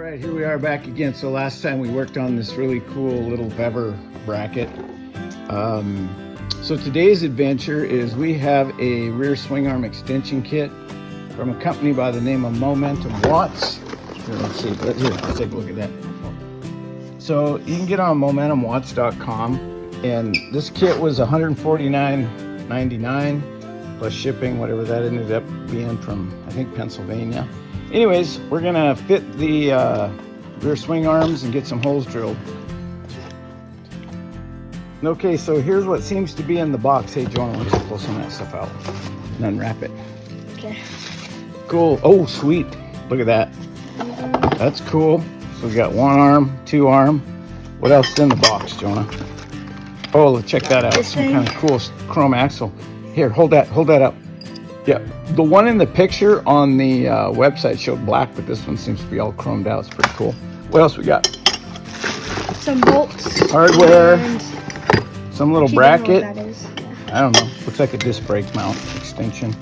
right, here we are back again. So last time we worked on this really cool little bever bracket. So today's adventure is we have a rear swing arm extension kit from a company by the name of Momentum Watts. Here, let's take a look at that. So you can get on momentumwatts.com, and this kit was $149.99 plus shipping, whatever that ended up being, from I think Pennsylvania. Anyways, we're gonna fit the rear swing arms and get some holes drilled. Okay, so here's what seems to be in the box. Hey, Jonah, why don't you pull some of that stuff out and unwrap it? Okay. Cool. Oh, sweet. Look at that. That's cool. So we got one arm, two arm. What else is in the box, Jonah? Oh, check that out. Some kind of cool chrome axle. Here, hold that up. Yeah, the one in the picture on the website showed black, but this one seems to be all chromed out. It's pretty cool. What else we got? Some bolts. Hardware. Some little bracket. Know what that is. Yeah. I don't know. Looks like a disc brake mount extension.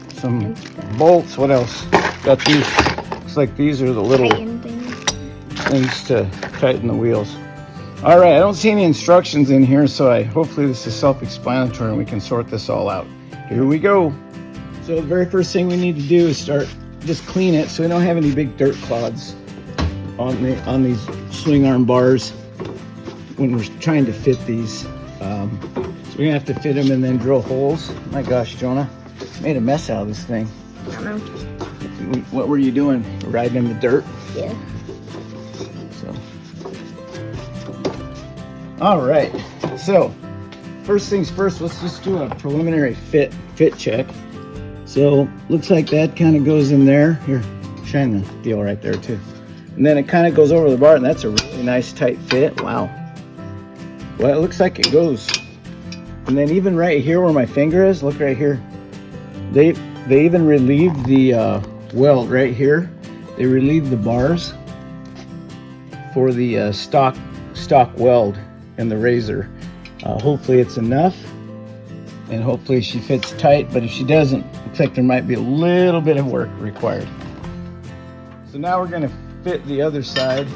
Some bolts. What else? Got these. Looks like these are the little things to tighten the wheels. All right, I don't see any instructions in here, so hopefully this is self-explanatory and we can sort this all out. Here we go. So the very first thing we need to do is just clean it so we don't have any big dirt clods on these swing arm bars when we're trying to fit these. So we're gonna have to fit them and then drill holes. My gosh, Jonah, made a mess out of this thing. I don't know. What were you doing? Riding in the dirt? Yeah. So, all right. So, first things first, let's just do a preliminary fit check. So, looks like that kind of goes in there. Here, shine the deal right there too. And then it kind of goes over the bar, and that's a really nice tight fit. Wow. Well, it looks like it goes. And then even right here where my finger is, look right here. They even relieved the weld right here. They relieved the bars for the stock weld in the razor. Hopefully it's enough, and hopefully she fits tight, but if she doesn't, looks like there might be a little bit of work required. So now we're gonna fit the other side.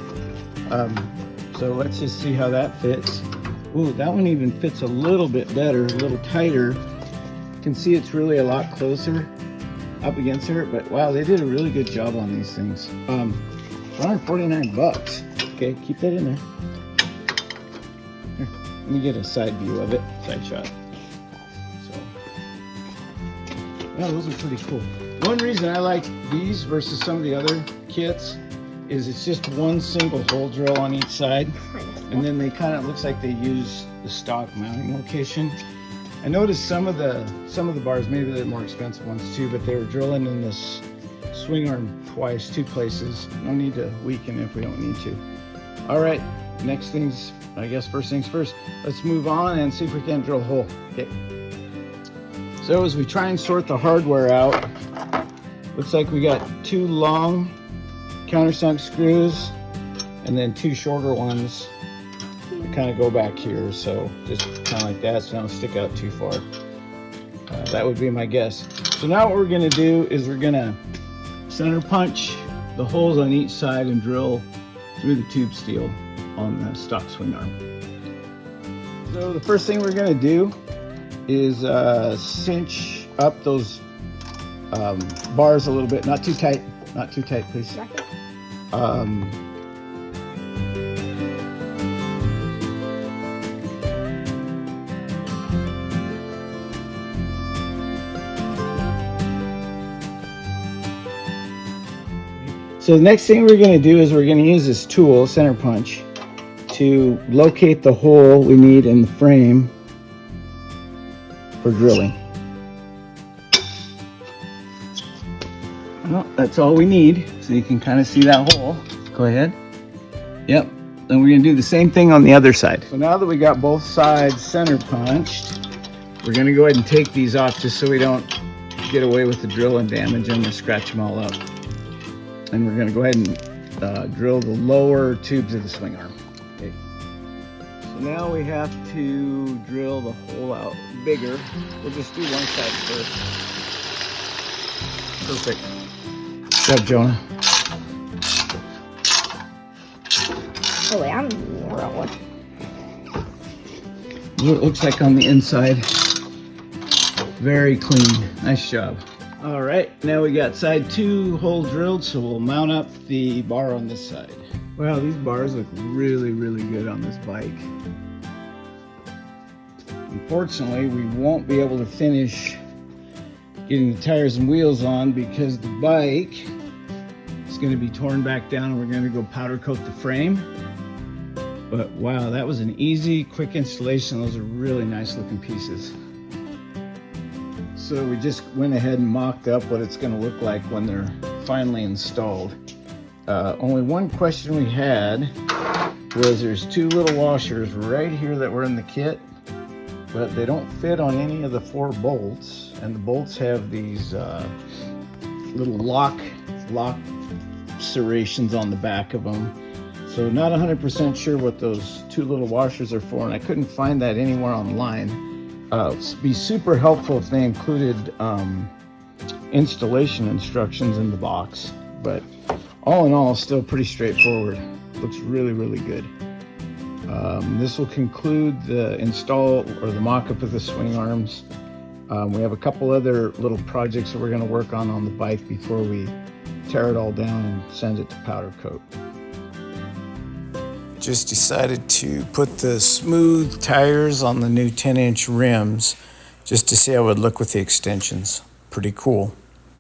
So let's just see how that fits. Ooh, that one even fits a little bit better, a little tighter. You can see it's really a lot closer up against her, but wow, they did a really good job on these things. 149 bucks. Okay, keep that in there. Here, let me get a side view of it, side shot. So, yeah, those are pretty cool. One reason I like these versus some of the other kits is it's just one single hole drill on each side, and then they kind of looks like they use the stock mounting location. I noticed some of the bars, maybe they're more expensive ones too, but they were drilling in this swing arm twice, two places. No need to weaken if we don't need to. All right, next things, I guess first things first, let's move on and see if we can drill a hole. Okay. So as we try and sort the hardware out, looks like we got two long countersunk screws and then two shorter ones that kind of go back here. So just kind of like that, so they don't stick out too far. That would be my guess. So now what we're gonna do is we're gonna center punch the holes on each side and drill through the tube steel on the stock swing arm. So the first thing we're gonna do is cinch up those bars a little bit, not too tight, please. So the next thing we're going to do is we're going to use this tool, center punch, to locate the hole we need in the frame for drilling. Well, that's all we need, so you can kind of see that hole. Go ahead. Yep. Then we're going to do the same thing on the other side. So now that we got both sides center punched, we're going to go ahead and take these off just so we don't get away with the drill and damage them or scratch them all up. And we're going to go ahead and drill the lower tubes of the swing arm. Okay. So now we have to drill the hole out bigger. We'll just do one side first. Perfect. Good, Jonah. Oh wait, I'm rolling. What it looks like on the inside. Very clean. Nice job. All right, now we got side 2 hole drilled, so we'll mount up the bar on this side. Wow, these bars look really, really good on this bike. Unfortunately, we won't be able to finish getting the tires and wheels on because the bike is going to be torn back down and we're going to go powder coat the frame. But wow, that was an easy, quick installation. Those are really nice looking pieces. So we just went ahead and mocked up what it's going to look like when they're finally installed. Only one question we had was there's 2 little washers right here that were in the kit, but they don't fit on any of the 4 bolts, and the bolts have these little lock serrations on the back of them. So not 100% sure what those 2 little washers are for, and I couldn't find that anywhere online. It'd be super helpful if they included installation instructions in the box, but all in all, still pretty straightforward. Looks really, really good. This will conclude the install or the mock-up of the swing arms. We have a couple other little projects that we're going to work on the bike before we tear it all down and send it to powder coat. Just decided to put the smooth tires on the new 10-inch rims just to see how it would look with the extensions. Pretty cool.